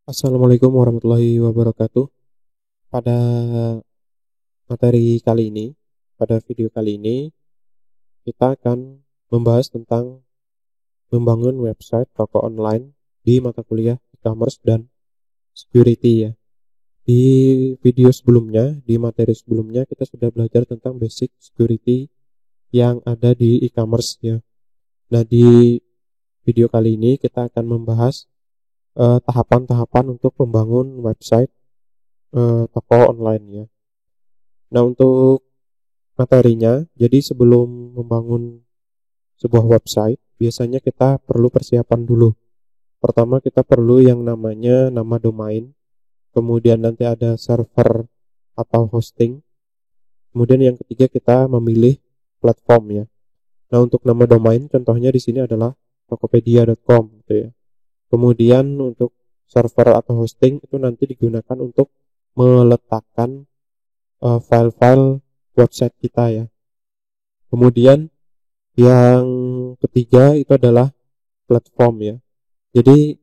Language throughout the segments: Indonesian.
Assalamualaikum warahmatullahi wabarakatuh. Pada materi kali ini, pada video kali ini, kita akan membahas tentang membangun website toko online di mata kuliah e-commerce dan security ya. Di video sebelumnya, di materi sebelumnya kita sudah belajar tentang basic security yang ada di e-commerce ya. Nah, di video kali ini kita akan membahas tahapan-tahapan untuk membangun website toko online ya. Nah, untuk materinya, jadi sebelum membangun sebuah website, biasanya kita perlu persiapan dulu. Pertama kita perlu yang namanya nama domain, kemudian nanti ada server atau hosting, kemudian yang ketiga kita memilih platform ya. Nah, untuk nama domain contohnya di sini adalah tokopedia.com gitu ya. Kemudian untuk server atau hosting itu nanti digunakan untuk meletakkan file-file website kita ya. Kemudian yang ketiga itu adalah platform ya. Jadi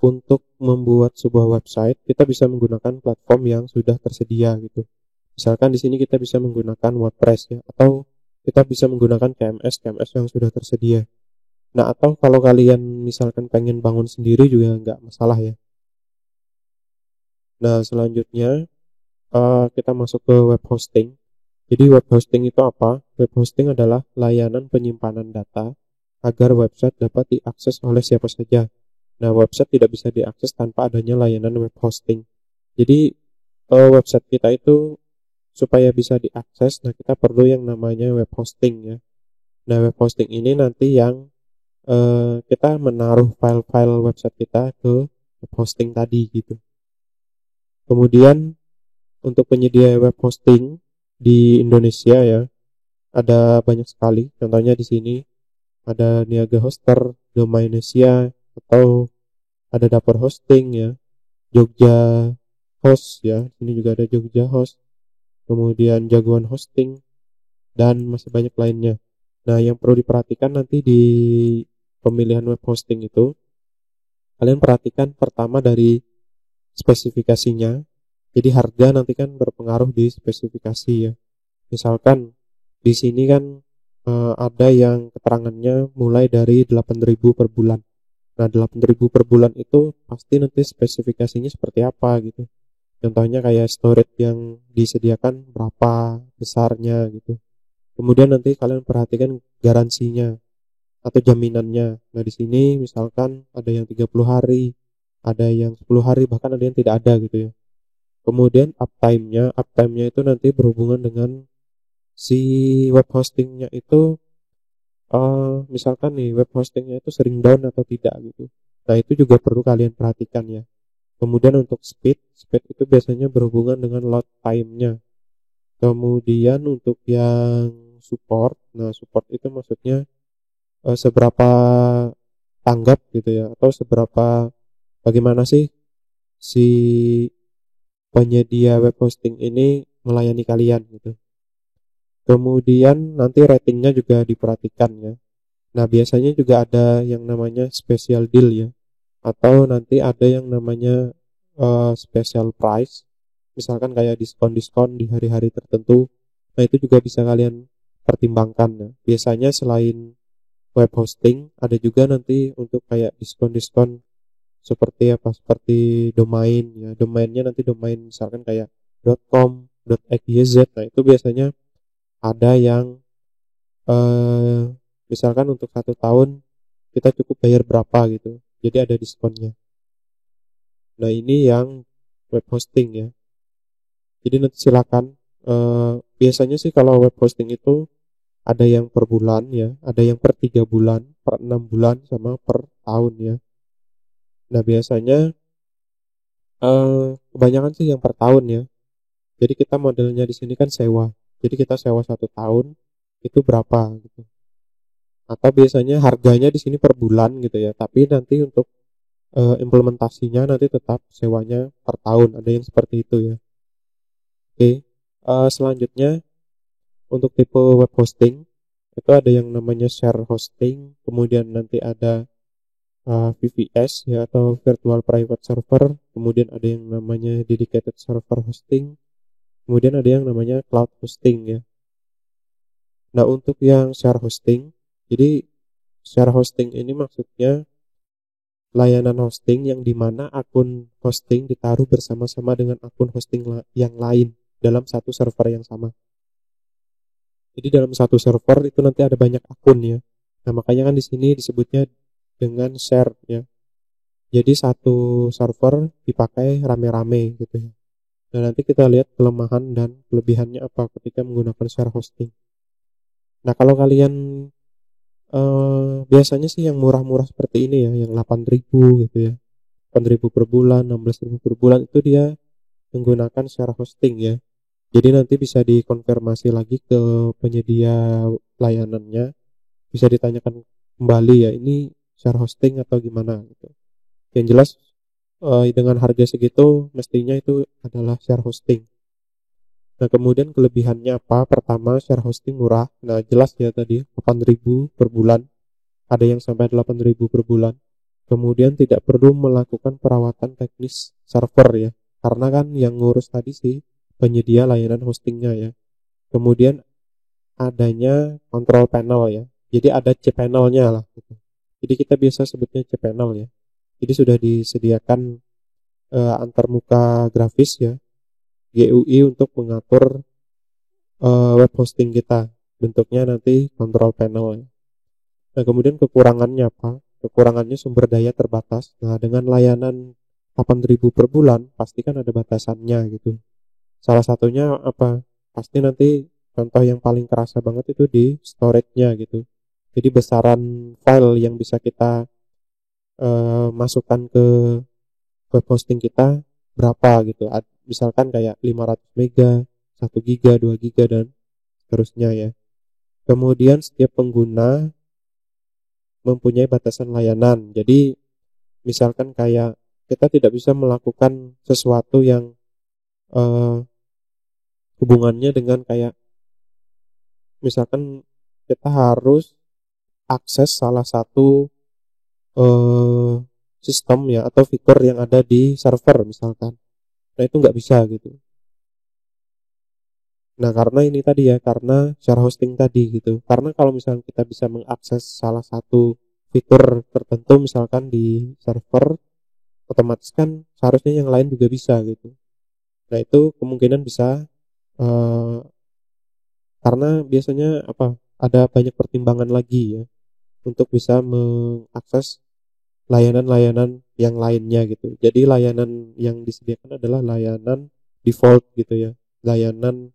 untuk membuat sebuah website kita bisa menggunakan platform yang sudah tersedia gitu. Misalkan di sini kita bisa menggunakan WordPress ya, atau kita bisa menggunakan CMS yang sudah tersedia. Nah, atau kalau kalian misalkan pengen bangun sendiri juga nggak masalah ya. Nah, selanjutnya kita masuk ke web hosting. Jadi web hosting itu apa? Web hosting adalah layanan penyimpanan data agar website dapat diakses oleh siapa saja. Nah, website tidak bisa diakses tanpa adanya layanan web hosting. Jadi website kita itu supaya bisa diakses, nah kita perlu yang namanya web hosting ya. Nah, web hosting ini nanti yang kita menaruh file-file website kita ke web hosting tadi gitu. Kemudian untuk penyedia web hosting di Indonesia ya, ada banyak sekali. Contohnya di sini ada Niaga Hoster, Domainesia, atau ada Dapur Hosting ya, Jogja Host ya. Ini juga ada Jogja Host. Kemudian Jagoan Hosting dan masih banyak lainnya. Nah, yang perlu diperhatikan nanti di pemilihan web hosting itu, kalian perhatikan pertama dari spesifikasinya. Jadi harga nanti kan berpengaruh di spesifikasi ya. Misalkan di sini kan ada yang keterangannya mulai dari 8.000 per bulan. Nah, 8.000 per bulan itu pasti nanti spesifikasinya seperti apa gitu. Contohnya kayak storage yang disediakan berapa besarnya gitu. Kemudian nanti kalian perhatikan garansinya atau jaminannya. Nah, di sini misalkan ada yang 30 hari, ada yang 10 hari, bahkan ada yang tidak ada gitu ya. Kemudian uptime-nya itu nanti berhubungan dengan si web hostingnya itu, misalkan nih web hostingnya itu sering down atau tidak gitu. Nah, itu juga perlu kalian perhatikan ya. Kemudian untuk speed itu biasanya berhubungan dengan load time-nya. Kemudian untuk yang support, nah support itu maksudnya seberapa tanggap gitu ya, atau seberapa bagaimana sih si penyedia web hosting ini melayani kalian gitu. Kemudian nanti ratingnya juga diperhatikan ya. Nah, biasanya juga ada yang namanya special deal ya, atau nanti ada yang namanya special price, misalkan kayak diskon-diskon di hari-hari tertentu. Nah, itu juga bisa kalian pertimbangkan ya. Biasanya selain web hosting ada juga nanti untuk kayak diskon-diskon seperti apa, seperti domain ya. Domainnya nanti domain misalkan kayak .com, .xyz. Nah, itu biasanya ada yang eh, misalkan untuk 1 tahun kita cukup bayar berapa gitu, jadi ada diskonnya. Nah, ini yang web hosting ya. Jadi nanti silakan, biasanya sih kalau web hosting itu ada yang per bulan ya, ada yang per 3 bulan, per 6 bulan, sama per tahun ya. Nah, biasanya kebanyakan sih yang per tahun ya. Jadi kita modelnya di sini kan sewa, jadi kita sewa 1 tahun itu berapa gitu. Atau biasanya harganya di sini per bulan gitu ya, tapi nanti untuk implementasinya nanti tetap sewanya per tahun, ada yang seperti itu ya. Oke, selanjutnya untuk tipe web hosting itu ada yang namanya share hosting, kemudian nanti ada VPS ya, atau Virtual Private Server, kemudian ada yang namanya Dedicated Server Hosting, kemudian ada yang namanya Cloud Hosting ya. Nah, untuk yang share hosting, jadi share hosting ini maksudnya layanan hosting yang dimana akun hosting ditaruh bersama-sama dengan akun hosting yang lain dalam satu server yang sama. Jadi dalam satu server itu nanti ada banyak akun ya. Nah, makanya kan di sini disebutnya dengan share ya. Jadi satu server dipakai rame-rame gitu ya. Nah, nanti kita lihat kelemahan dan kelebihannya apa ketika menggunakan share hosting. Nah, kalau kalian biasanya sih yang murah-murah seperti ini ya, yang 8.000 gitu ya. 8.000 per bulan, 16.000 per bulan itu dia menggunakan share hosting ya. Jadi nanti bisa dikonfirmasi lagi ke penyedia layanannya, bisa ditanyakan kembali ya, ini share hosting atau gimana gitu. Yang jelas dengan harga segitu mestinya itu adalah share hosting. Nah, kemudian kelebihannya apa? Pertama, share hosting murah. Nah, jelas ya tadi 8.000 per bulan. Ada yang sampai 8.000 per bulan. Kemudian tidak perlu melakukan perawatan teknis server ya. Karena kan yang ngurus tadi sih penyedia layanan hostingnya ya. Kemudian adanya control panel ya. Jadi ada cPanel-nya lah gitu. Jadi kita biasa sebutnya cPanel ya. Jadi sudah disediakan antarmuka grafis ya, GUI untuk mengatur web hosting kita. Bentuknya nanti control panel ya. Nah, kemudian kekurangannya apa? Kekurangannya sumber daya terbatas. Nah, dengan layanan 8.000 per bulan, pasti kan ada batasannya gitu. Salah satunya apa? Pasti nanti contoh yang paling kerasa banget itu di storage-nya gitu. Jadi besaran file yang bisa kita masukkan ke web hosting kita berapa gitu. Misalkan kayak 500 mega, 1 giga, 2 giga dan seterusnya ya. Kemudian setiap pengguna mempunyai batasan layanan. Jadi misalkan kayak kita tidak bisa melakukan sesuatu yang uh, hubungannya dengan kayak misalkan kita harus akses salah satu uh, sistem ya atau fitur yang ada di server misalkan. Nah, itu nggak bisa gitu. Nah, karena ini tadi ya, karena share hosting tadi gitu. Karena kalau misalkan kita bisa mengakses salah satu fitur tertentu misalkan di server, otomatis kan seharusnya yang lain juga bisa gitu. Nah, itu kemungkinan bisa uh, karena biasanya apa, ada banyak pertimbangan lagi ya untuk bisa mengakses layanan-layanan yang lainnya gitu. Jadi layanan yang disediakan adalah layanan default gitu ya, layanan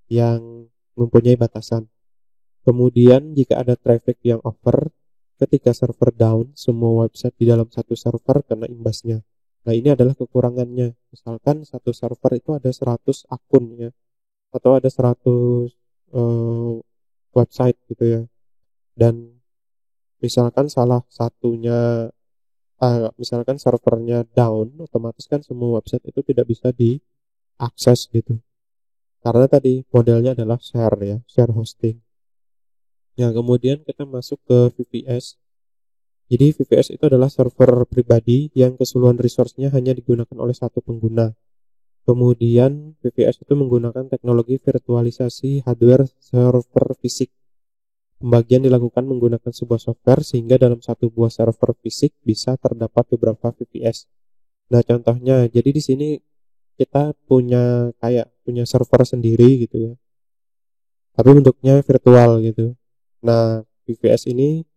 yang mempunyai batasan. Kemudian jika ada traffic yang over, ketika server down, semua website di dalam satu server kena imbasnya. Nah, ini adalah kekurangannya. Misalkan satu server itu ada 100 akun ya, atau ada 100 website gitu ya. Dan misalkan salah satunya misalkan servernya down, otomatis kan semua website itu tidak bisa diakses gitu. Karena tadi modelnya adalah share ya, share hosting. Ya, kemudian kita masuk ke VPS. Jadi VPS itu adalah server pribadi yang keseluruhan resource-nya hanya digunakan oleh satu pengguna. Kemudian VPS itu menggunakan teknologi virtualisasi hardware server fisik. Pembagian dilakukan menggunakan sebuah software sehingga dalam satu buah server fisik bisa terdapat beberapa VPS. Nah, contohnya, jadi di sini kita punya server sendiri gitu ya. Tapi bentuknya virtual gitu. Nah, VPS ini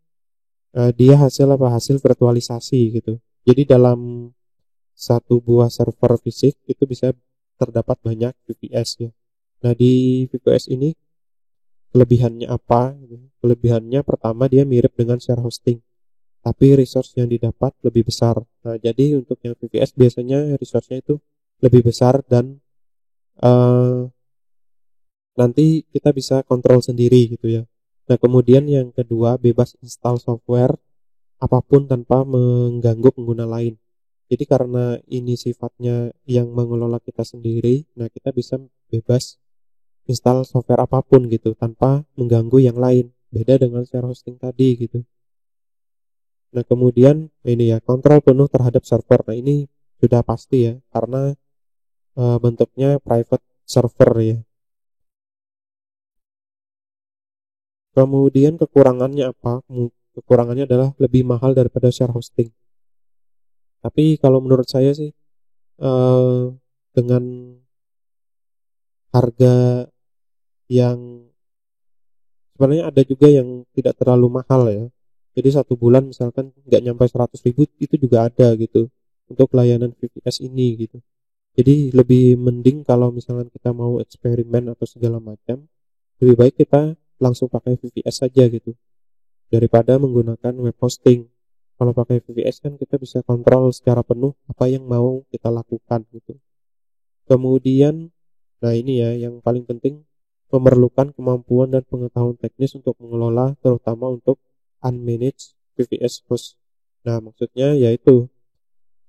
dia hasil virtualisasi gitu. Jadi dalam satu buah server fisik itu bisa terdapat banyak VPS ya. Nah, di VPS ini kelebihannya apa? Kelebihannya pertama, dia mirip dengan share hosting, tapi resource yang didapat lebih besar. Nah, jadi untuk yang VPS biasanya resource-nya itu lebih besar dan nanti kita bisa kontrol sendiri gitu ya. Nah, kemudian yang kedua, bebas install software apapun tanpa mengganggu pengguna lain. Jadi karena ini sifatnya yang mengelola kita sendiri, nah kita bisa bebas install software apapun gitu tanpa mengganggu yang lain. Beda dengan share hosting tadi gitu. Nah, kemudian ini ya, kontrol penuh terhadap server. Nah, ini sudah pasti ya, karena bentuknya private server ya. Kemudian kekurangannya apa? Kekurangannya adalah lebih mahal daripada share hosting. Tapi kalau menurut saya sih, dengan harga yang sebenarnya ada juga yang tidak terlalu mahal ya. Jadi satu bulan misalkan nggak nyampe 100.000 itu juga ada gitu untuk layanan VPS ini gitu. Jadi lebih mending kalau misalkan kita mau eksperimen atau segala macam, lebih baik kita langsung pakai VPS saja gitu daripada menggunakan web hosting. Kalau pakai VPS kan kita bisa kontrol secara penuh apa yang mau kita lakukan gitu. Kemudian, nah ini ya yang paling penting, memerlukan kemampuan dan pengetahuan teknis untuk mengelola, terutama untuk unmanaged VPS host. Nah maksudnya yaitu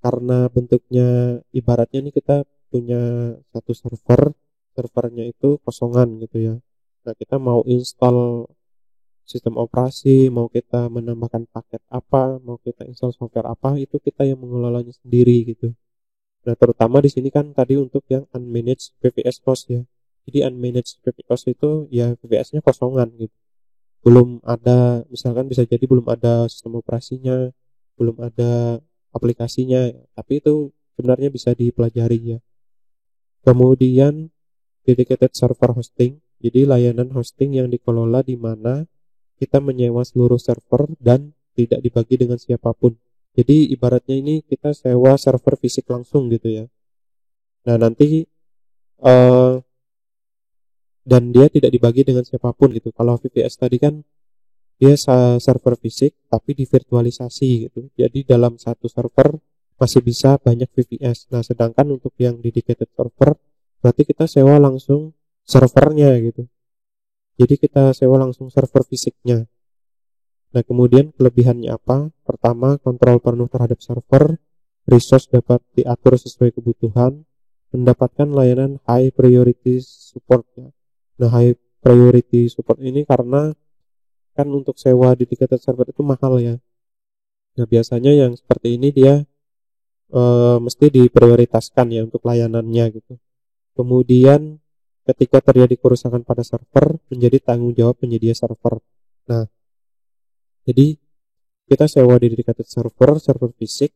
karena bentuknya ibaratnya nih kita punya satu servernya itu kosongan gitu ya. Nah kita mau install sistem operasi, mau kita menambahkan paket apa, mau kita install software apa, itu kita yang mengelolanya sendiri gitu. Nah, terutama di sini kan tadi untuk yang unmanaged VPS host ya. Jadi unmanaged VPS host itu ya VPS-nya kosongan gitu. Belum ada, misalkan bisa jadi belum ada sistem operasinya, belum ada aplikasinya, tapi itu sebenarnya bisa dipelajari ya. Kemudian dedicated server hosting, jadi layanan hosting yang dikelola di mana kita menyewa seluruh server dan tidak dibagi dengan siapapun. Jadi ibaratnya ini kita sewa server fisik langsung gitu ya. Nah nanti dan dia tidak dibagi dengan siapapun gitu. Kalau VPS tadi kan dia server fisik tapi divirtualisasi gitu. Jadi dalam satu server masih bisa banyak VPS. Nah sedangkan untuk yang dedicated server berarti kita sewa langsung servernya gitu. Jadi kita sewa langsung server fisiknya. Nah, kemudian kelebihannya apa? Pertama, kontrol penuh terhadap server, resource dapat diatur sesuai kebutuhan, mendapatkan layanan high priority support ya. Nah, high priority support ini karena kan untuk sewa dedicated server itu mahal ya. Nah, biasanya yang seperti ini dia mesti diprioritaskan ya untuk layanannya gitu. Kemudian ketika terjadi kerusakan pada server, menjadi tanggung jawab penyedia server. Nah, jadi kita sewa dedicated server fisik,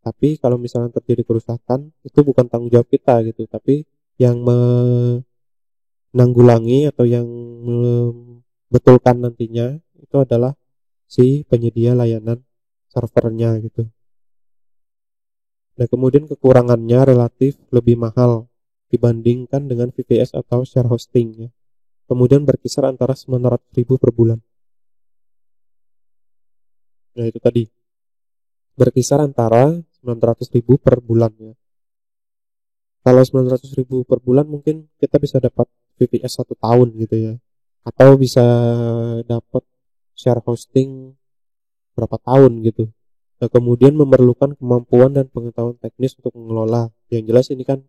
tapi kalau misalnya terjadi kerusakan itu bukan tanggung jawab kita gitu, tapi yang menanggulangi atau yang membetulkan nantinya itu adalah si penyedia layanan servernya gitu. Nah kemudian kekurangannya relatif lebih mahal dibandingkan dengan VPS atau share hosting ya. Kemudian berkisar antara 900.000 per bulan. Nah itu tadi berkisar antara 900.000 per bulan ya. Kalau 900.000 per bulan mungkin kita bisa dapat VPS 1 tahun gitu ya, atau bisa dapat share hosting berapa tahun gitu. Nah, kemudian memerlukan kemampuan dan pengetahuan teknis untuk mengelola. Yang jelas ini kan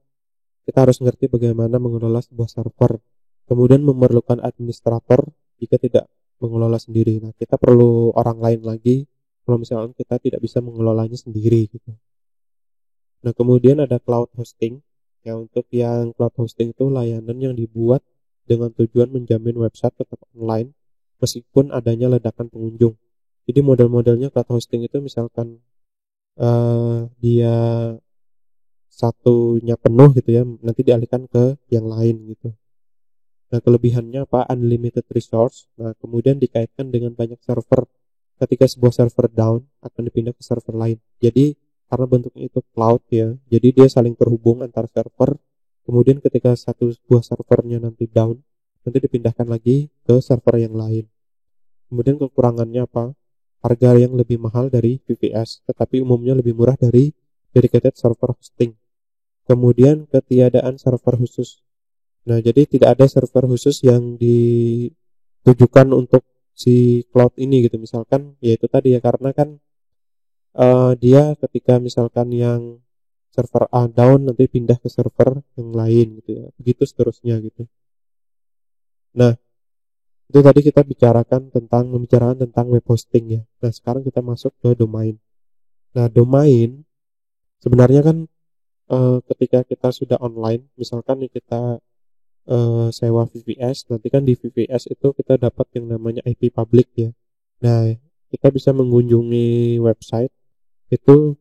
kita harus ngerti bagaimana mengelola sebuah server. Kemudian memerlukan administrator jika tidak mengelola sendiri. Nah kita perlu orang lain lagi kalau misalnya kita tidak bisa mengelolanya sendiri gitu. Nah kemudian ada cloud hosting. Ya untuk yang cloud hosting itu layanan yang dibuat dengan tujuan menjamin website tetap online meskipun adanya ledakan pengunjung. Jadi model-modelnya cloud hosting itu misalkan dia satunya penuh gitu ya, nanti dialihkan ke yang lain gitu. Nah kelebihannya apa? Unlimited resource. Nah kemudian dikaitkan dengan banyak server. Ketika sebuah server down akan dipindah ke server lain. Jadi karena bentuknya itu cloud ya, jadi dia saling terhubung antar server. Kemudian ketika sebuah servernya nanti down, nanti dipindahkan lagi ke server yang lain. Kemudian kekurangannya apa? Harga yang lebih mahal dari VPS, tetapi umumnya lebih murah dari dedicated server hosting. Kemudian ketiadaan server khusus. Nah, jadi tidak ada server khusus yang ditujukan untuk si cloud ini gitu. Misalkan ya itu tadi ya, karena kan dia ketika misalkan yang server A down nanti pindah ke server yang lain gitu ya, begitu seterusnya gitu. Nah Itu tadi kita membicarakan tentang web hosting ya. Nah, sekarang kita masuk ke domain. Nah, domain sebenarnya kan ketika kita sudah online, misalkan nih kita sewa VPS, nanti kan di VPS itu kita dapat yang namanya IP public ya. Nah, kita bisa mengunjungi website itu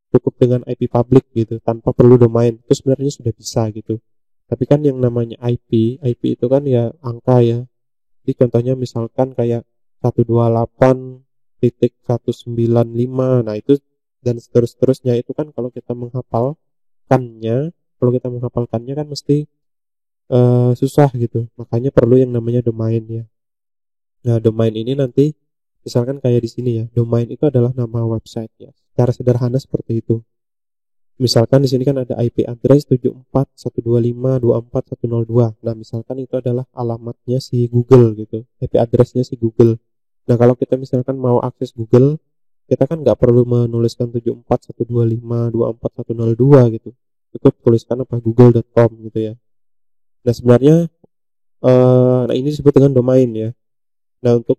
cukup dengan IP public gitu, tanpa perlu domain. Itu sebenarnya sudah bisa gitu. Tapi kan yang namanya IP itu kan ya angka ya. Jadi contohnya misalkan kayak 128.195, nah itu dan seterusnya itu kan kalau kita menghafalkannya kan mesti susah gitu. Makanya perlu yang namanya domain ya. Nah, domain ini nanti misalkan kayak di sini ya, domain itu adalah nama website ya. Secara sederhana seperti itu. Misalkan di sini kan ada IP address 74.125.24.102. Nah, misalkan itu adalah alamatnya si Google gitu, IP addressnya si Google. Nah, kalau kita misalkan mau akses Google, kita kan nggak perlu menuliskan 74.125.24.102 gitu. Cukup tuliskan apa google.com gitu ya. Nah, sebenarnya nah ini disebut dengan domain ya. Nah, untuk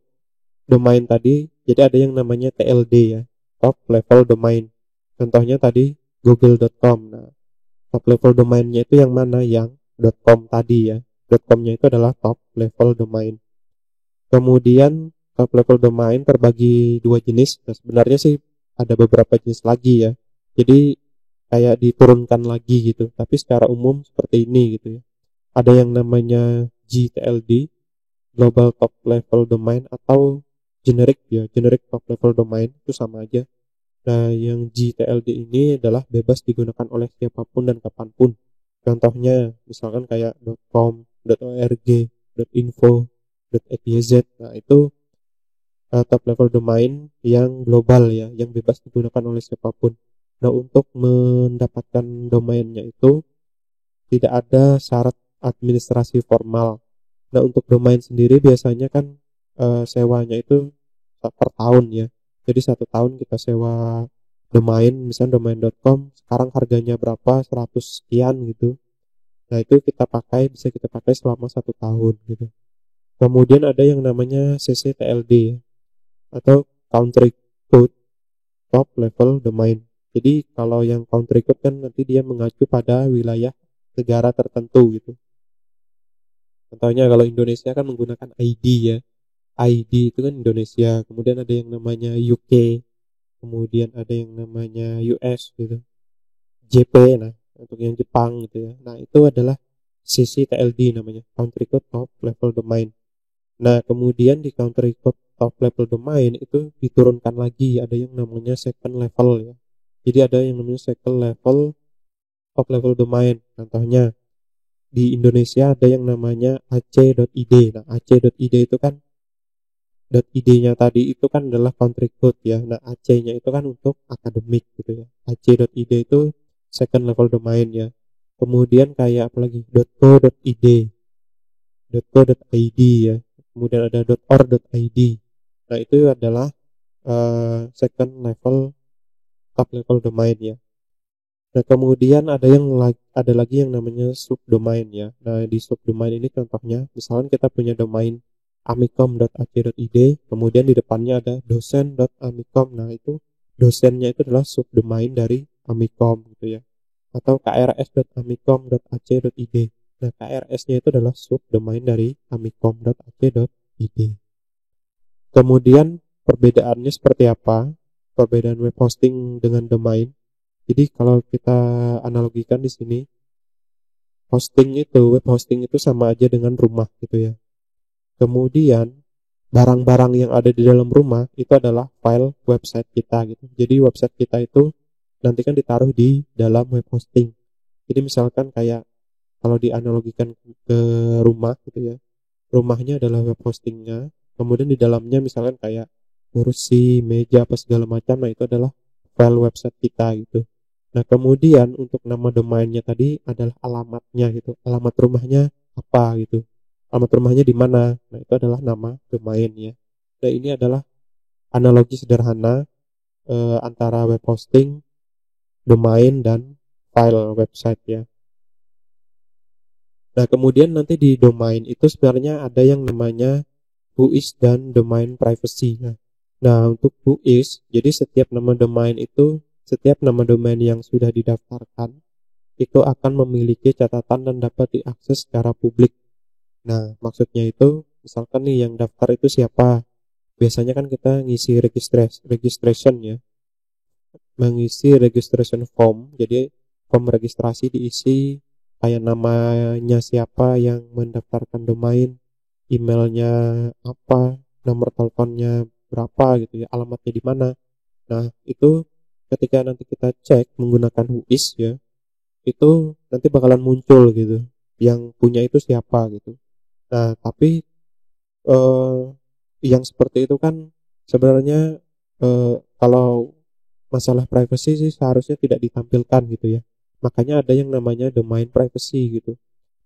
domain tadi, jadi ada yang namanya TLD ya, top level domain. Contohnya tadi google.com. Nah, top level domainnya itu yang mana? Yang .com tadi ya. .com-nya itu adalah top level domain. Kemudian top level domain terbagi dua jenis. Nah, sebenarnya sih ada beberapa jenis lagi ya. Jadi kayak diturunkan lagi gitu. Tapi secara umum seperti ini gitu ya. Ada yang namanya GTLD, Global Top Level Domain, atau generic ya, generic top level domain, itu sama aja. Nah, yang GTLD ini adalah bebas digunakan oleh siapapun dan kapanpun. Contohnya misalkan kayak .com, .org, .info, .xyz. Nah, itu top level domain yang global ya, yang bebas digunakan oleh siapapun. Nah, untuk mendapatkan domainnya itu tidak ada syarat administrasi formal. Nah, untuk domain sendiri biasanya kan sewanya itu per tahun ya. Jadi 1 tahun kita sewa domain, misalnya domain.com, sekarang harganya berapa, 100 sekian gitu. Nah, itu bisa kita pakai selama 1 tahun gitu. Kemudian ada yang namanya CCTLD ya, atau Country Code Top Level Domain. Jadi kalau yang country code kan nanti dia mengacu pada wilayah negara tertentu gitu. Contohnya kalau Indonesia kan menggunakan ID ya. ID itu kan Indonesia, kemudian ada yang namanya UK, kemudian ada yang namanya US gitu, JP, nah untuk yang Jepang gitu ya. Nah, itu adalah CCTLD namanya, Country Code Top Level Domain. Nah, kemudian di Country Code Top Level Domain itu diturunkan lagi, ada yang namanya second level ya. Jadi ada yang namanya second level Top Level Domain. Contohnya di Indonesia ada yang namanya ac.id. Nah, ac.id itu kan .id-nya tadi itu kan adalah country code ya. Nah, AC-nya itu kan untuk akademik gitu ya. ac.id itu second level domain ya. Kemudian kayak apalagi .co.id, .co.id ya. Kemudian ada .or.id. Nah, itu adalah second level top level domain ya. Nah, kemudian ada lagi yang namanya subdomain ya. Nah, di subdomain ini contohnya, misalkan kita punya domain amicom.ac.id, kemudian di depannya ada dosen.amicom. Nah, itu dosennya itu adalah subdomain dari amicom gitu ya. Atau krs.amicom.ac.id. Nah, KRS-nya itu adalah subdomain dari amicom.ac.id. Kemudian perbedaannya seperti apa? Perbedaan web hosting dengan domain. Jadi kalau kita analogikan di sini, web hosting itu sama aja dengan rumah gitu ya. Kemudian barang-barang yang ada di dalam rumah itu adalah file website kita gitu. Jadi website kita itu nanti kan ditaruh di dalam web hosting. Jadi misalkan kayak kalau dianalogikan ke rumah gitu ya, rumahnya adalah web hostingnya, kemudian di dalamnya misalkan kayak kursi, meja, apa segala macam, nah itu adalah file website kita gitu. Nah, kemudian untuk nama domainnya tadi adalah alamatnya gitu, alamat rumahnya apa gitu, alamat rumahnya di mana. Nah, itu adalah nama domain ya. Nah, ini adalah analogi sederhana antara web hosting, domain, dan file website ya. Nah, kemudian nanti di domain itu sebenarnya ada yang namanya whois dan domain privacy. Nah, untuk whois, jadi setiap nama domain yang sudah didaftarkan itu akan memiliki catatan dan dapat diakses secara publik. Nah, maksudnya itu misalkan nih yang daftar itu siapa? Biasanya kan kita ngisi registration ya, mengisi registration form. Jadi form registrasi diisi kayak namanya siapa yang mendaftarkan domain, emailnya apa, nomor teleponnya berapa gitu ya, alamatnya di mana. Nah, itu ketika nanti kita cek menggunakan whois ya, itu nanti bakalan muncul gitu yang punya itu siapa gitu. Nah, tapi eh, yang seperti itu kan sebenarnya kalau masalah privacy sih seharusnya tidak ditampilkan gitu ya. Makanya ada yang namanya domain privacy gitu.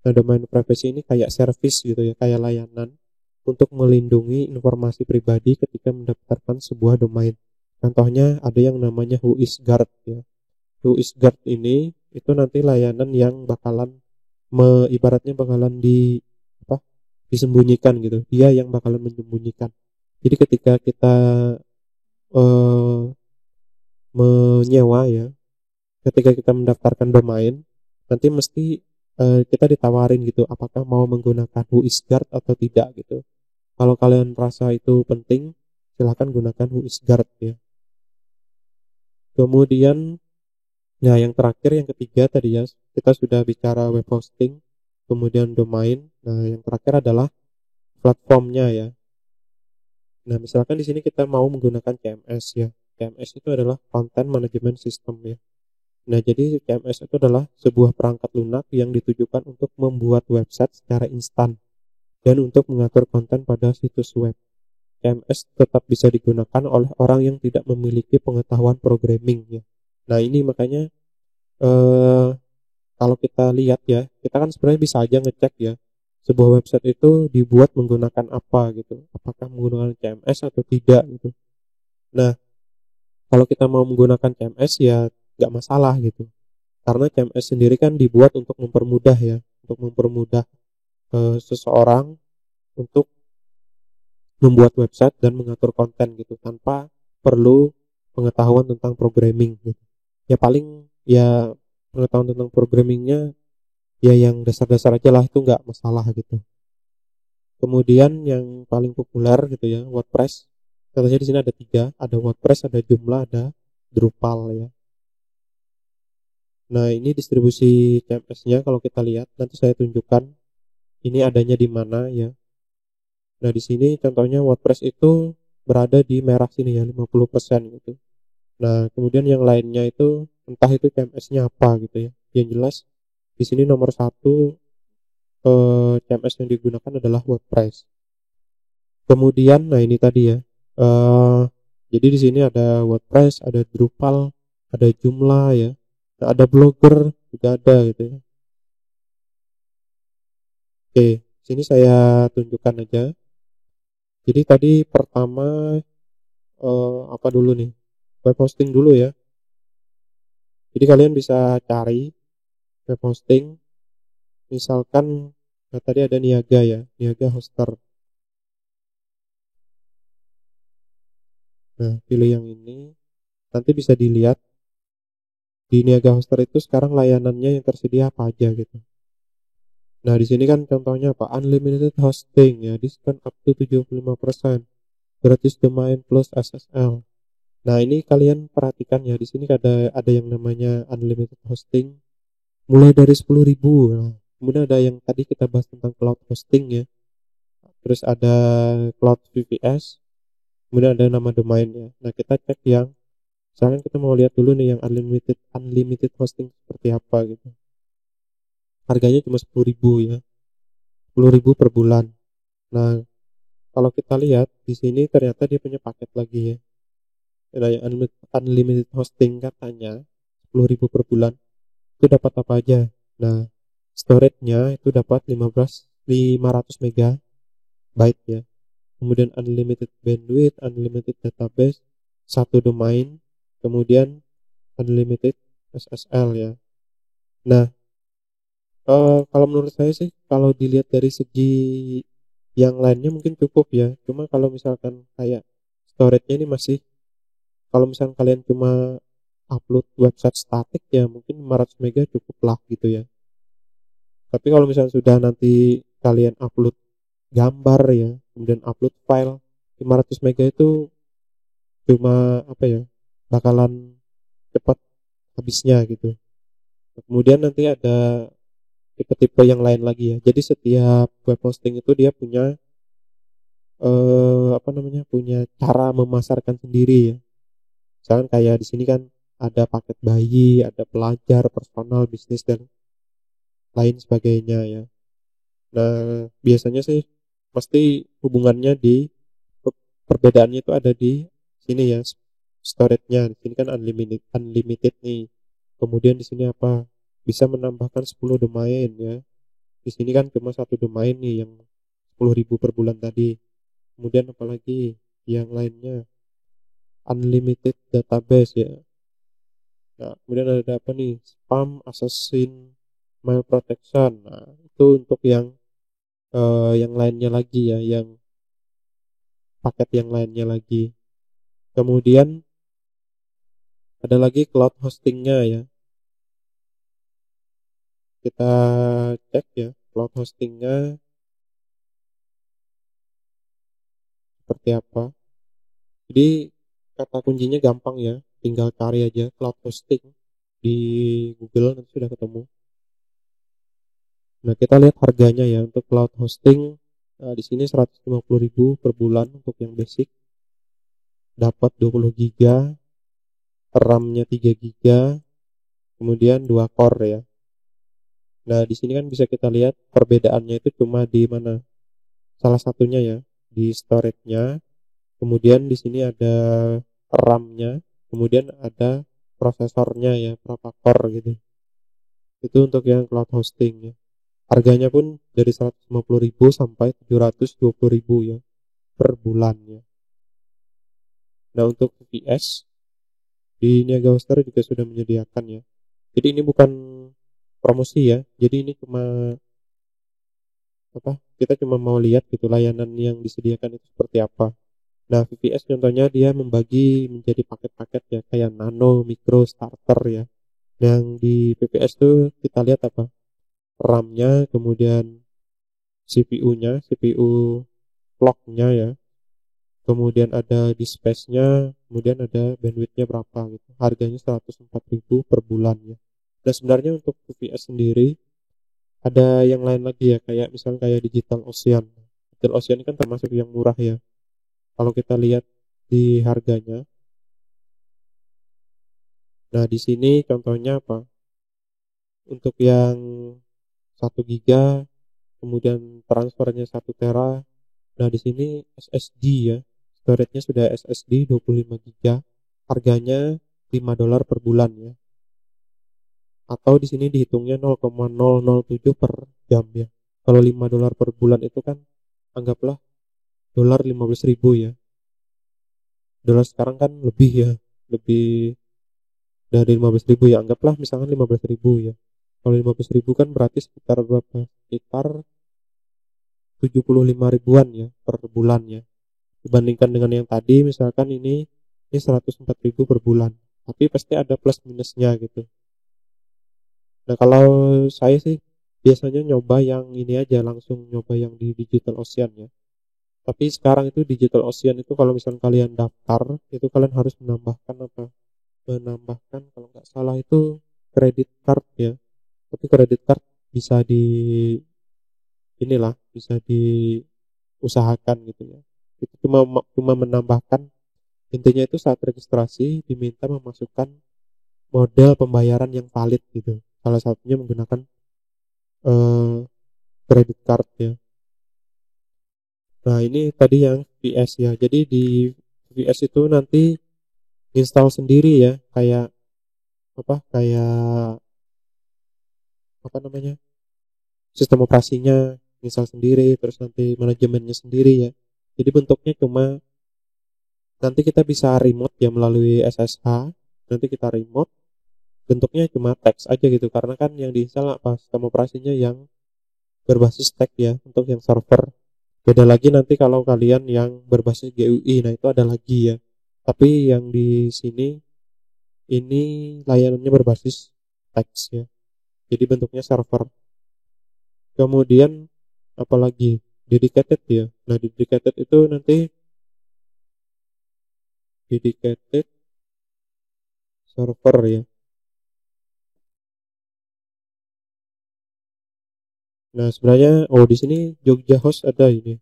Nah, domain privacy ini kayak service gitu ya, kayak layanan untuk melindungi informasi pribadi ketika mendaftarkan sebuah domain. Contohnya ada yang namanya WhoisGuard ya. WhoisGuard ini itu nanti layanan yang bakalan ibaratnya bakalan apa disembunyikan gitu. Dia yang bakalan menyembunyikan. Jadi ketika kita eh, menyewa ya, ketika kita mendaftarkan domain, nanti mesti kita ditawarin gitu apakah mau menggunakan WhoisGuard atau tidak gitu. Kalau kalian rasa itu penting, silahkan gunakan WhoisGuard ya. Kemudian ya yang terakhir, yang ketiga tadi ya, kita sudah bicara web hosting, kemudian domain. Nah, yang terakhir adalah platformnya ya. Nah, misalkan di sini kita mau menggunakan CMS ya. CMS itu adalah Content Management System ya. Nah, jadi CMS itu adalah sebuah perangkat lunak yang ditujukan untuk membuat website secara instan dan untuk mengatur konten pada situs web. CMS tetap bisa digunakan oleh orang yang tidak memiliki pengetahuan programming ya. Nah, ini makanya kalau kita lihat ya, kita kan sebenarnya bisa aja ngecek ya sebuah website itu dibuat menggunakan apa gitu, apakah menggunakan CMS atau tidak gitu. Nah, kalau kita mau menggunakan CMS ya nggak masalah gitu, karena CMS sendiri kan dibuat untuk mempermudah ya, untuk mempermudah seseorang untuk membuat website dan mengatur konten gitu tanpa perlu pengetahuan tentang programming gitu. Ya paling ya pengetahuan tentang programmingnya ya yang dasar-dasar aja lah, itu nggak masalah gitu. Kemudian yang paling populer gitu ya, WordPress. Contohnya di sini ada tiga, ada WordPress, ada Joomla, ada Drupal ya. Nah, ini distribusi CMS-nya kalau kita lihat, nanti saya tunjukkan ini adanya di mana ya. Nah, di sini contohnya WordPress itu berada di merah sini ya, 50% gitu. Nah, kemudian yang lainnya itu entah itu CMS-nya apa gitu ya. Yang jelas di sini nomor satu CMS yang digunakan adalah WordPress. Kemudian, nah ini tadi ya. eh jadi di sini ada WordPress, ada Drupal, ada Joomla ya. Nah, ada Blogger juga ada gitu ya. Oke, sini saya tunjukkan aja. Jadi tadi pertama apa dulu nih? Web hosting dulu ya. Jadi kalian bisa cari web hosting. Misalkan nah tadi ada Niaga ya, Niaga Hoster. Nah, pilih yang ini. Nanti bisa dilihat di Niaga Hoster itu sekarang layanannya yang tersedia apa aja gitu. Nah, di sini kan contohnya apa? Unlimited hosting ya, diskon up to 75%, gratis domain plus SSL. Nah, ini kalian perhatikan ya, di sini ada yang namanya unlimited hosting mulai dari 10.000. Nah, kemudian ada yang tadi kita bahas tentang cloud hosting ya. Terus ada cloud VPS, kemudian ada nama domainnya. Nah, kita cek yang misalkan kita mau lihat dulu nih yang unlimited hosting seperti apa gitu. Harganya cuma 10.000 ya. 10.000 per bulan. Nah, kalau kita lihat di sini ternyata dia punya paket lagi ya. Ada yang unlimited hosting katanya 10.000 per bulan. Itu dapat apa aja? Nah, storage-nya itu dapat 500 megabyte ya. Kemudian unlimited bandwidth, unlimited database, satu domain, kemudian unlimited SSL ya. Nah, kalau menurut saya sih kalau dilihat dari segi Yang lainnya mungkin cukup ya, cuma kalau misalkan kayak storage-nya ini masih, kalau misalkan kalian cuma upload website statik ya mungkin 500 mega cukup lah gitu ya. Tapi kalau misalnya sudah nanti kalian upload gambar ya, kemudian upload file, 500 mega itu cuma apa ya, bakalan cepat habisnya gitu. Kemudian nanti ada tipe-tipe yang lain lagi ya. Jadi setiap web hosting itu dia punya apa namanya, punya cara memasarkan sendiri ya. Misalkan kayak di sini kan ada paket bayi, ada pelajar, personal, bisnis dan lain sebagainya ya. Nah, biasanya sih pasti hubungannya di perbedaannya itu ada di sini ya, storage-nya. Di sini kan unlimited, unlimited nih. Kemudian di sini apa? Bisa menambahkan 10 domain ya. Di sini kan cuma satu domain nih yang 10.000 per bulan tadi. Kemudian apalagi yang lainnya, unlimited database ya. Nah, kemudian ada apa nih? Spam, assassin, mail protection. Nah, itu untuk yang lainnya lagi ya, yang paket yang lainnya lagi. Kemudian ada lagi cloud hostingnya ya. Kita cek ya, cloud hostingnya seperti apa. Jadi kata kuncinya gampang ya, tinggal cari aja cloud hosting di Google nanti sudah ketemu. Nah, kita lihat harganya ya untuk cloud hosting. Nah, di sini 150.000 per bulan untuk yang basic. Dapat 20 giga, RAM-nya 3 giga, kemudian 2 core ya. Nah, di sini kan bisa kita lihat perbedaannya itu cuma di mana? Salah satunya ya, di storage-nya. Kemudian di sini ada RAM-nya, kemudian ada prosesornya ya, berapa core gitu. Itu untuk yang cloud hosting ya. Harganya pun dari 150.000 sampai 720.000 ya per bulannya. Nah, untuk VPS di Niaga Hoster juga sudah menyediakan ya. Jadi ini bukan promosi ya. Jadi ini cuma apa? Kita cuma mau lihat gitu layanan yang disediakan itu seperti apa. Nah, VPS contohnya dia membagi menjadi paket-paket ya, kayak nano, mikro, starter ya. Yang di VPS tuh kita lihat apa? RAM-nya, kemudian CPU-nya, CPU clock-nya ya. Kemudian ada di space-nya, kemudian ada bandwidth-nya berapa gitu. Harganya 104.000 per bulan ya. Dan sebenarnya untuk VPS sendiri ada yang lain lagi ya, kayak misalnya kayak Digital Ocean. Digital Ocean ini kan termasuk yang murah ya. Kalau kita lihat di harganya. Nah, di sini contohnya apa? Untuk yang 1 giga, kemudian transfernya 1 tera. Nah, di sini SSD ya. Storage-nya sudah SSD 25 giga. Harganya $5 per bulan ya. Atau di sini dihitungnya 0,007 per jam ya. Kalau $5 per bulan itu kan anggaplah dolar 15.000 ya. Dolar sekarang kan lebih ya, lebih dari 15.000 ya. Anggaplah misalkan 15.000 ya. Kalau 15.000 kan berarti sekitar berapa? Sekitar 75 ribuan ya per bulan ya. Dibandingkan dengan yang tadi misalkan ini 104.000 per bulan. Tapi pasti ada plus minusnya gitu. Nah, kalau saya sih biasanya nyoba yang ini aja, langsung nyoba yang di Digital Ocean ya. Tapi sekarang itu Digital Ocean itu kalau misalnya kalian daftar, itu kalian harus menambahkan apa? Menambahkan kalau nggak salah itu kredit card ya. Tapi kredit card bisa bisa diusahakan gitu ya. Itu cuma menambahkan, intinya itu saat registrasi diminta memasukkan model pembayaran yang valid gitu. Salah satunya menggunakan kredit card ya. Nah, ini tadi yang VS ya. Jadi di VS itu nanti install sendiri ya, kayak apa? Kayak apa namanya? Sistem operasinya install sendiri, terus nanti manajemennya sendiri ya. Jadi bentuknya cuma nanti kita bisa remote ya melalui SSH. Nanti kita remote, bentuknya cuma teks aja gitu, karena kan yang diinstal apa? Sistem operasinya yang berbasis teks ya untuk yang server. Beda lagi nanti kalau kalian yang berbasis GUI, nah itu ada lagi ya. Tapi yang di sini ini layanannya berbasis teks ya. Jadi bentuknya server. Kemudian apalagi dedicated ya. Nah, dedicated itu nanti dedicated server ya. Nah, sebenarnya di sini Jogja Host ada ini.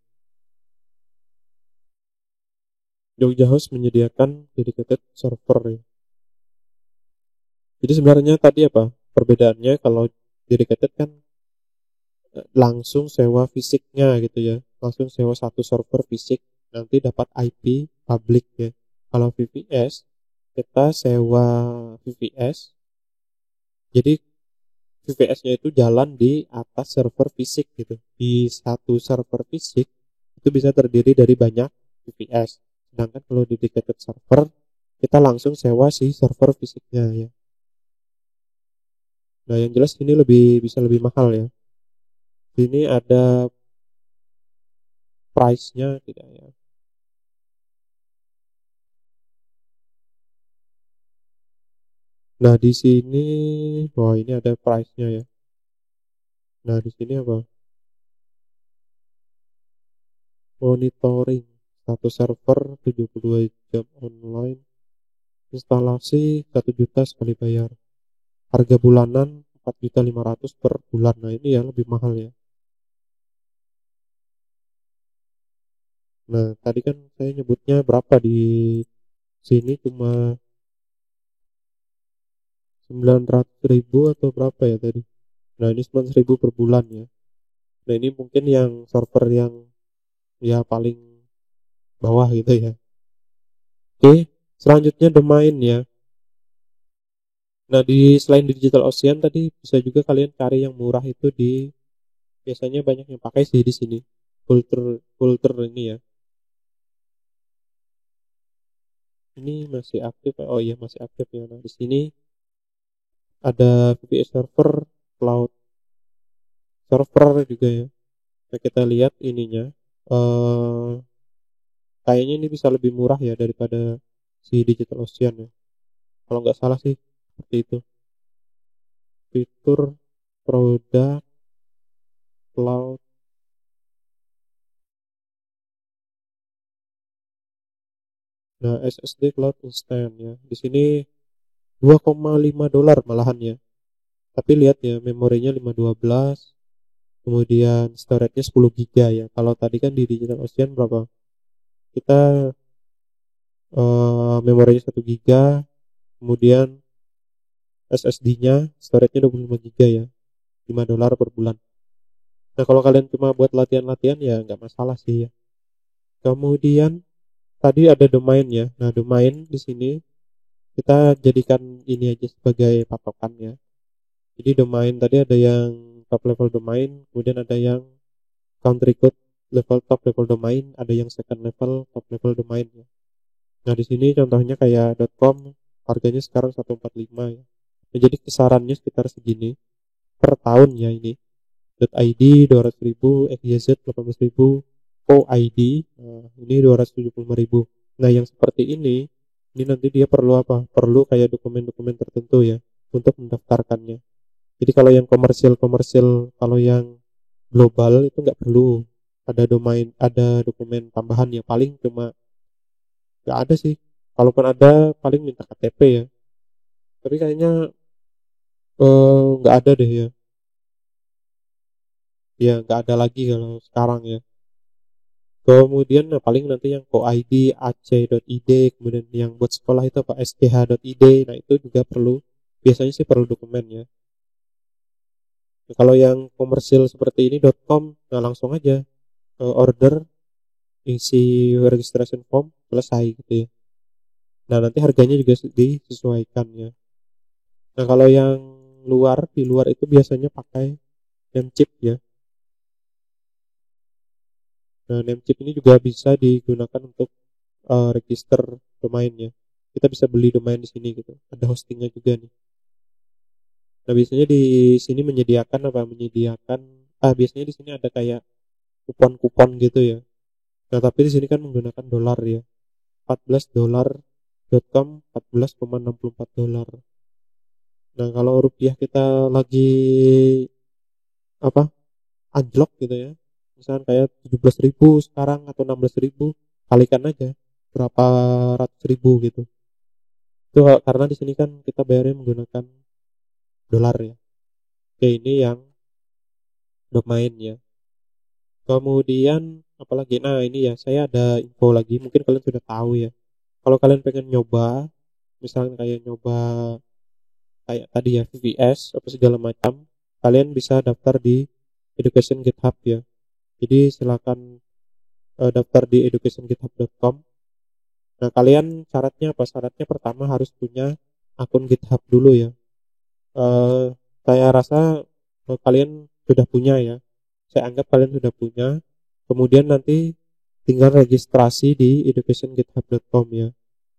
Jogja Host menyediakan dedicated server ya. Jadi sebenarnya tadi apa? Perbedaannya kalau dedicated kan langsung sewa fisiknya gitu ya. Langsung sewa satu server fisik, nanti dapat IP public ya. Kalau VPS kita sewa VPS. Jadi VPS-nya itu jalan di atas server fisik gitu. Di satu server fisik itu bisa terdiri dari banyak VPS. Sedangkan kalau dedicated server kita langsung sewa si server fisiknya ya. Nah, yang jelas ini bisa lebih mahal ya. Ini ada price-nya tidak ya. Nah, di sini ini ada price-nya ya. Nah, di sini apa? Monitoring satu server 72 jam online. Instalasi 1 juta sekali bayar. Harga bulanan 4.500.000 per bulan. Nah, ini ya lebih mahal ya. Nah, tadi kan saya nyebutnya berapa di sini cuma 900.000 atau berapa ya tadi. Nah, ini 900.000 per bulan ya. Nah, ini mungkin yang server yang ya paling bawah gitu ya. Oke, selanjutnya domain ya. Nah, selain di Digital Ocean tadi bisa juga kalian cari yang murah itu di biasanya banyak yang pakai sih di sini. Filter filter ini ya. Ini masih aktif. Oh iya, masih aktif ya. Nah, di sini ada VPS server, cloud server juga ya. Nah, kita lihat ininya. Eh kayaknya ini bisa lebih murah ya daripada si Digital Ocean ya. Kalau nggak salah sih seperti itu. Fitur produk cloud. Nah, SSD cloud instant ya. Di sini $2,5 malahan ya. Tapi lihat ya, memorinya 512, kemudian storage-nya 10 GB ya. Kalau tadi kan di Digital Ocean berapa? Kita memorinya 1 GB, kemudian SSD-nya storage-nya 25 GB ya. $5 per bulan. Nah, kalau kalian cuma buat latihan-latihan ya nggak masalah sih ya. Kemudian tadi ada domain ya. Nah, domain di sini kita jadikan ini aja sebagai patokan ya. Jadi domain tadi ada yang top level domain, kemudian ada yang country code level top level domain, ada yang second level top level domain ya. Nah, di sini contohnya kayak .com harganya sekarang 145 ya. Nah, jadi kisarannya sekitar segini per tahun ya ini. .id 200.000, xyz 18.000, OID ini 275.000. Nah, yang seperti ini nanti dia perlu apa? Perlu kayak dokumen-dokumen tertentu ya untuk mendaftarkannya. Jadi kalau yang komersil, kalau yang global itu nggak perlu ada dokumen tambahan ya, paling cuma nggak ada sih. Kalaupun ada paling minta KTP ya. Tapi kayaknya nggak ada deh ya. Ya nggak ada lagi kalau sekarang ya. Kemudian paling nanti yang co-id, ac.id, kemudian yang buat sekolah itu apa sch.id, nah itu juga perlu. Biasanya sih perlu dokumen ya. Nah, kalau yang komersil seperti ini .com, nah langsung aja order, isi registration form, selesai gitu ya. Nah, nanti harganya juga disesuaikan ya. Nah, kalau yang di luar itu biasanya pakai Namecheap ya. Nah, Namecheap ini juga bisa digunakan untuk register domain ya. Kita bisa beli domain di sini gitu. Ada hostingnya juga nih. Nah, biasanya di sini menyediakan biasanya di sini ada kayak kupon-kupon gitu ya. Nah, tapi di sini kan menggunakan dolar ya. 14 dolar.com 14,64 dolar. Nah, kalau rupiah kita lagi apa? Anjlok gitu ya. Misalkan kayak 17.000 sekarang atau 16.000, kalikan aja berapa ratus ribu gitu. Itu karena di sini kan kita bayarnya menggunakan dolar ya. Oke, ini yang domain ya. Kemudian apalagi, nah ini ya, saya ada info lagi, mungkin kalian sudah tahu ya. Kalau kalian pengen nyoba, misalnya kayak nyoba kayak tadi ya VVS apa segala macam, kalian bisa daftar di Education GitHub ya. Jadi silakan daftar di educationgithub.com. Nah, kalian syaratnya apa? Syaratnya pertama harus punya akun GitHub dulu ya. Eh, saya rasa kalian sudah punya ya. Saya anggap kalian sudah punya. Kemudian nanti tinggal registrasi di educationgithub.com ya.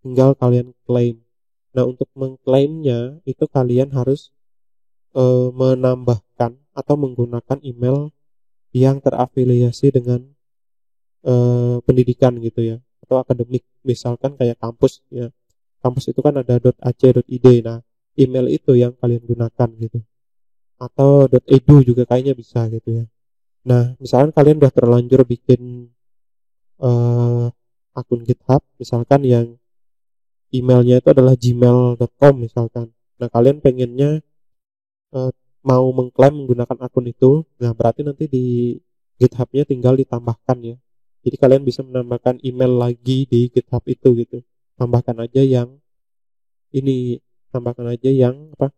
Tinggal kalian klaim. Nah, untuk mengklaimnya itu kalian harus menambahkan atau menggunakan email yang terafiliasi dengan pendidikan gitu ya, atau akademik, misalkan kayak kampus ya. Kampus itu kan ada .ac.id. Nah, email itu yang kalian gunakan gitu, atau .edu juga kayaknya bisa gitu ya. Nah, misalkan kalian udah terlanjur bikin akun GitHub, misalkan yang emailnya itu adalah gmail.com misalkan. Nah, kalian pengennya eh, mau mengklaim menggunakan akun itu, nah berarti nanti di GitHub-nya tinggal ditambahkan ya. Jadi kalian bisa menambahkan email lagi di GitHub itu gitu. Tambahkan aja yang ini, tambahkan aja yang apa?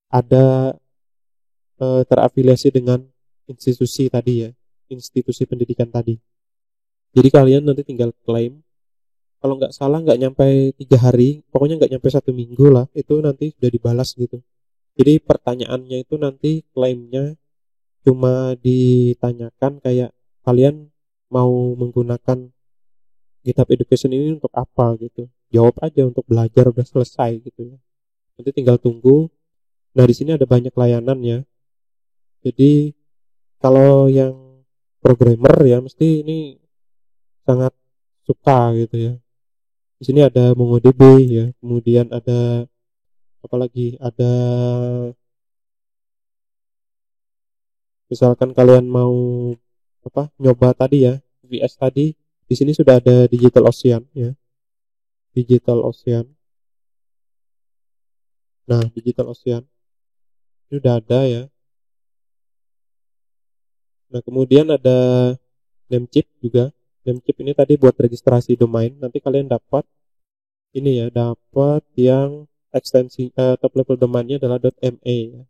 Ada terafiliasi dengan institusi tadi ya, institusi pendidikan tadi. Jadi kalian nanti tinggal klaim. Kalau nggak salah nggak nyampe 3 hari, pokoknya nggak nyampe 1 minggu lah, itu nanti sudah dibalas gitu. Jadi pertanyaannya itu nanti klaimnya cuma ditanyakan kayak kalian mau menggunakan GitHub Education ini untuk apa gitu. Jawab aja untuk belajar, udah selesai gitu ya. Nanti tinggal tunggu. Nah, di sini ada banyak layanan ya. Jadi kalau yang programmer ya mesti ini sangat suka gitu ya. Di sini ada MongoDB ya. Kemudian ada apa lagi? Ada misalkan kalian mau apa? Nyoba tadi ya, VS tadi. Di sini sudah ada Digital Ocean ya. Digital Ocean. Nah, Digital Ocean ini udah ada ya. Nah, kemudian ada Namecheap juga. Namecheap ini tadi buat registrasi domain. Nanti kalian dapat ini ya, dapat yang ekstensi top level domainnya adalah .me ya.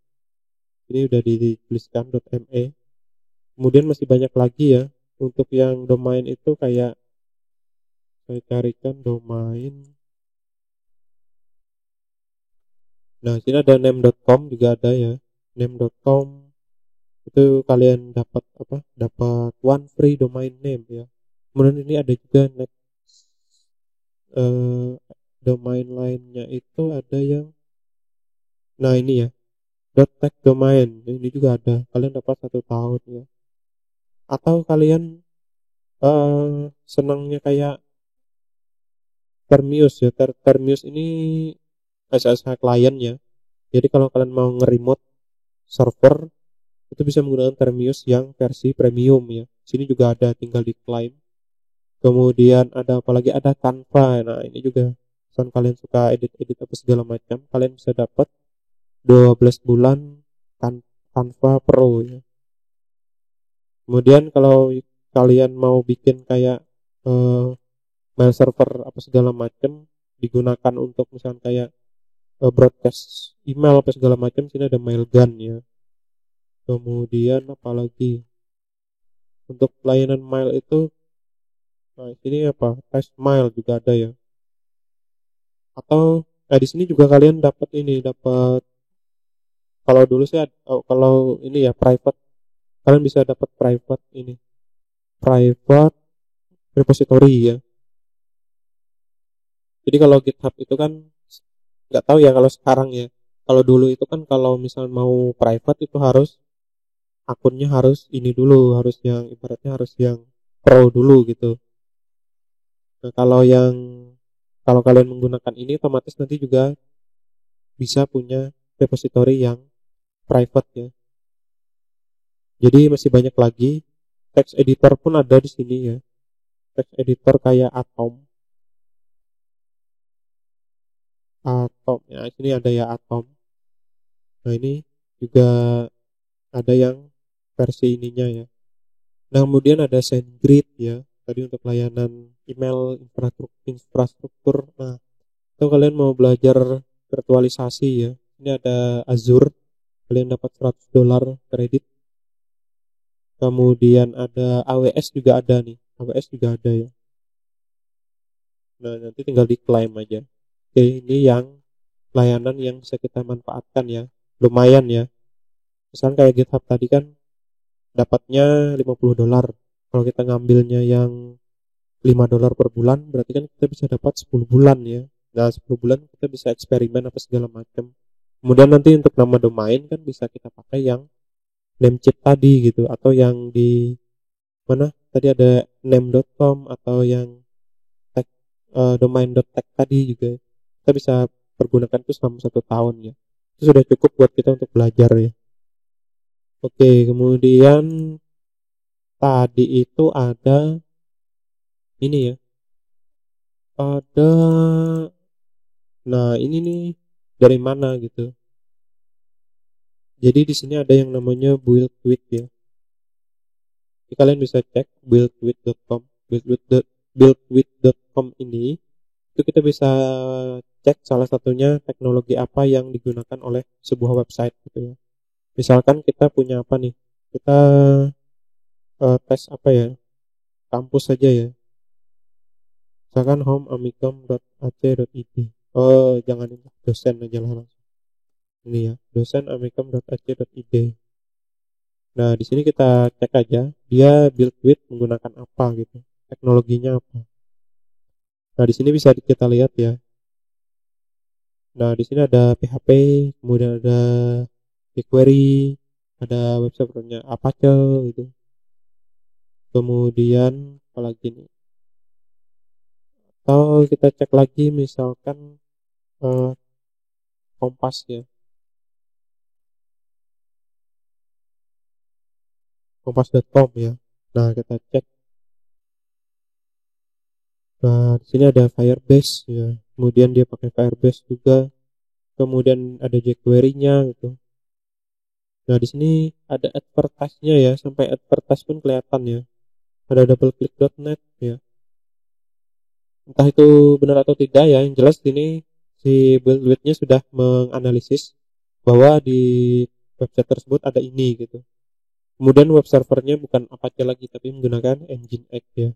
Ini udah dituliskan .me. Kemudian masih banyak lagi ya. Untuk yang domain itu kayak saya carikan domain. Nah, sini ada name.com juga ada ya. Name.com itu kalian dapat apa? Dapat one free domain name ya. Kemudian ini ada juga next eh, domain lainnya itu ada yang, nah ini ya, .tech domain ini juga ada, kalian dapat 1 tahun ya. Atau kalian senangnya kayak Termius ya. Termius ini SSH klien ya. Jadi kalau kalian mau nge-remote server itu bisa menggunakan Termius yang versi premium ya. Sini juga ada, tinggal diklaim. Kemudian ada apa lagi, ada Canva. Nah, ini juga misalkan kalian suka edit-edit apa segala macam, kalian bisa dapat 12 bulan Canva Pro ya. Kemudian kalau kalian mau bikin kayak mail server apa segala macam, digunakan untuk misalkan kayak broadcast email apa segala macam, sini ada Mailgun ya. Kemudian apalagi untuk layanan mail itu, nah sini apa, test mail juga ada ya. Atau di sini juga kalian dapat ini, dapat, kalau dulu sih kalau ini ya private, kalian bisa dapat private ini, private repository ya. Jadi kalau GitHub itu kan nggak tahu ya kalau sekarang ya. Kalau dulu itu kan kalau misal mau private itu harus akunnya harus ini dulu, harus yang ibaratnya harus yang pro dulu gitu. Nah, kalau kalian menggunakan ini otomatis nanti juga bisa punya repository yang private ya. Jadi masih banyak lagi, text editor pun ada di sini ya. Text editor kayak Atom ya, sini ada ya Atom. Nah, ini juga ada yang versi ininya ya. Nah, kemudian ada SendGrid ya, tadi untuk layanan email infrastruktur. Nah, itu kalian mau belajar virtualisasi ya, ini ada Azure, kalian dapat $100 kredit. Kemudian ada AWS juga ada nih, AWS juga ada ya. Nah, nanti tinggal diklaim aja. Oke, ini yang layanan yang bisa kita manfaatkan ya, lumayan ya. Misalnya kayak GitHub tadi kan dapatnya $50. Kalau kita ngambilnya yang $5 per bulan, berarti kan kita bisa dapat 10 bulan ya. Nah, 10 bulan kita bisa eksperimen apa segala macam. Kemudian nanti untuk nama domain kan bisa kita pakai yang Namecheap tadi gitu, atau yang di mana tadi ada name.com, atau yang tag domain.tag tadi juga kita bisa pergunakan itu selama 1 tahun ya. Itu sudah cukup buat kita untuk belajar ya. Oke, kemudian tadi itu ada ini ya, ada, nah ini nih dari mana gitu. Jadi di sini ada yang namanya buildwith ya. Jadi kalian bisa cek buildwith.com, buildwith.com ini. Itu kita bisa cek salah satunya teknologi apa yang digunakan oleh sebuah website gitu ya. Misalkan kita punya apa nih? Kita tes apa ya? Kampus saja ya. Misalkan homeamicom.ac.id. Oh, jangan ini, dosen aja lah langsung. Ini ya, dosenamicom.ac.id. Nah, di sini kita cek aja dia build with menggunakan apa gitu. Teknologinya apa. Nah, di sini bisa kita lihat ya. Nah, di sini ada PHP, kemudian ada jQuery, ada web servernya Apache gitu. Kemudian apalagi nih? Atau kita cek lagi misalkan eh, Kompas ya. Kompas.com ya. Nah, kita cek. Nah, di sini ada Firebase ya. Kemudian dia pakai Firebase juga. Kemudian ada jQuery-nya gitu. Nah, di sini ada advertise-nya ya, sampai advertise pun kelihatan ya. Ada doubleclick.net ya. Entah itu benar atau tidak ya, yang jelas ini si buildwith-nya sudah menganalisis bahwa di website tersebut ada ini gitu. Kemudian web servernya bukan Apache lagi tapi menggunakan Nginx ya.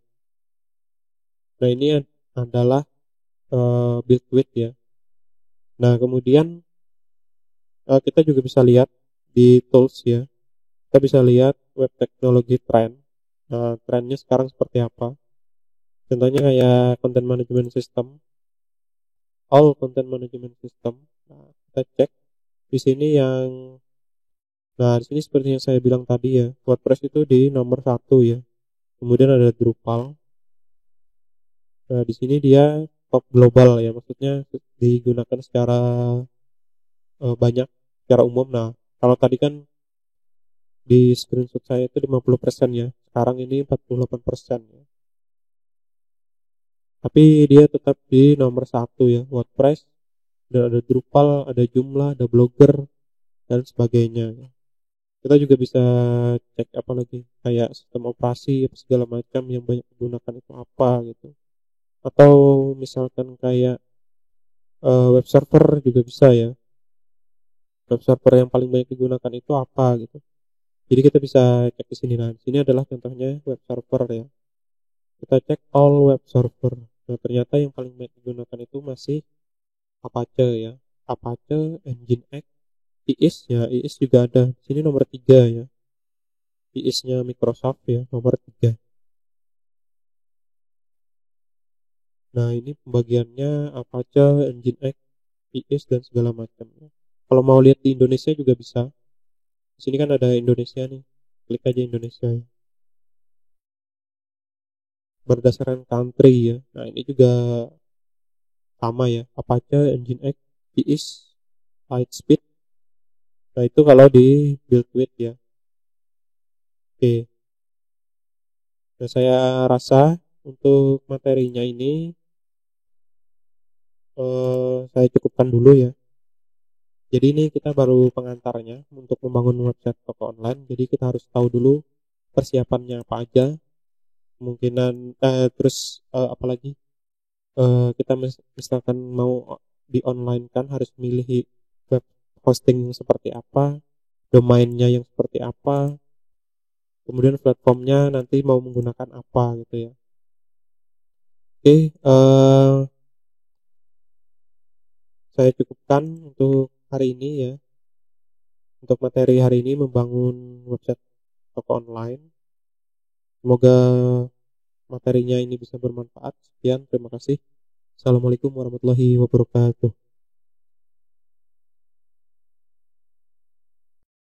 Nah, ini adalah buildwith ya. Nah, kemudian kita juga bisa lihat di tools ya. Kita bisa lihat web teknologi trend. Nah, trennya sekarang seperti apa? Contohnya kayak content management system, all content management system. Nah, kita cek di sini yang, nah di sini seperti yang saya bilang tadi ya, WordPress itu di nomor 1 ya. Kemudian ada Drupal. Nah, di sini dia top global ya, maksudnya digunakan secara banyak, secara umum. Nah, kalau tadi kan di screenshot saya itu 50% ya, sekarang ini 48% ya. Tapi dia tetap di nomor 1 ya, WordPress. Dan ada Drupal, ada Joomla, ada Blogger dan sebagainya ya. Kita juga bisa cek apa lagi, kayak sistem operasi apa segala macam yang banyak digunakan itu apa gitu. Atau misalkan kayak web server juga bisa ya. Web server yang paling banyak digunakan itu apa gitu. Jadi kita bisa cek di sini. Nah, di sini adalah contohnya web server ya. Kita cek all web server. Nah, ternyata yang paling banyak digunakan itu masih Apache ya. Apache, Nginx, IIS ya. IIS juga ada. Di sini nomor 3 ya. IIS-nya Microsoft ya, nomor 3. Nah, ini pembagiannya Apache, Nginx, IIS dan segala macamnya. Kalau mau lihat di Indonesia juga bisa. Di sini kan ada Indonesia nih. klik aja Indonesia ya. Berdasarkan country ya. Nah ini juga sama ya, Apache, Nginx, JS, Lightspeed. Nah itu kalau di build with ya. Oke. Nah saya rasa untuk materinya ini saya cukupkan dulu ya. Jadi ini kita baru pengantarnya untuk membangun website toko online. Jadi kita harus tahu dulu persiapannya apa aja, kemungkinan terus apalagi kita misalkan mau di online kan harus milih web hosting yang seperti apa, domainnya yang seperti apa, kemudian platformnya nanti mau menggunakan apa gitu ya. Oke, saya cukupkan untuk hari ini ya. Untuk materi hari ini membangun website toko online. Semoga materinya ini bisa bermanfaat. Sekian, terima kasih. Assalamualaikum warahmatullahi wabarakatuh.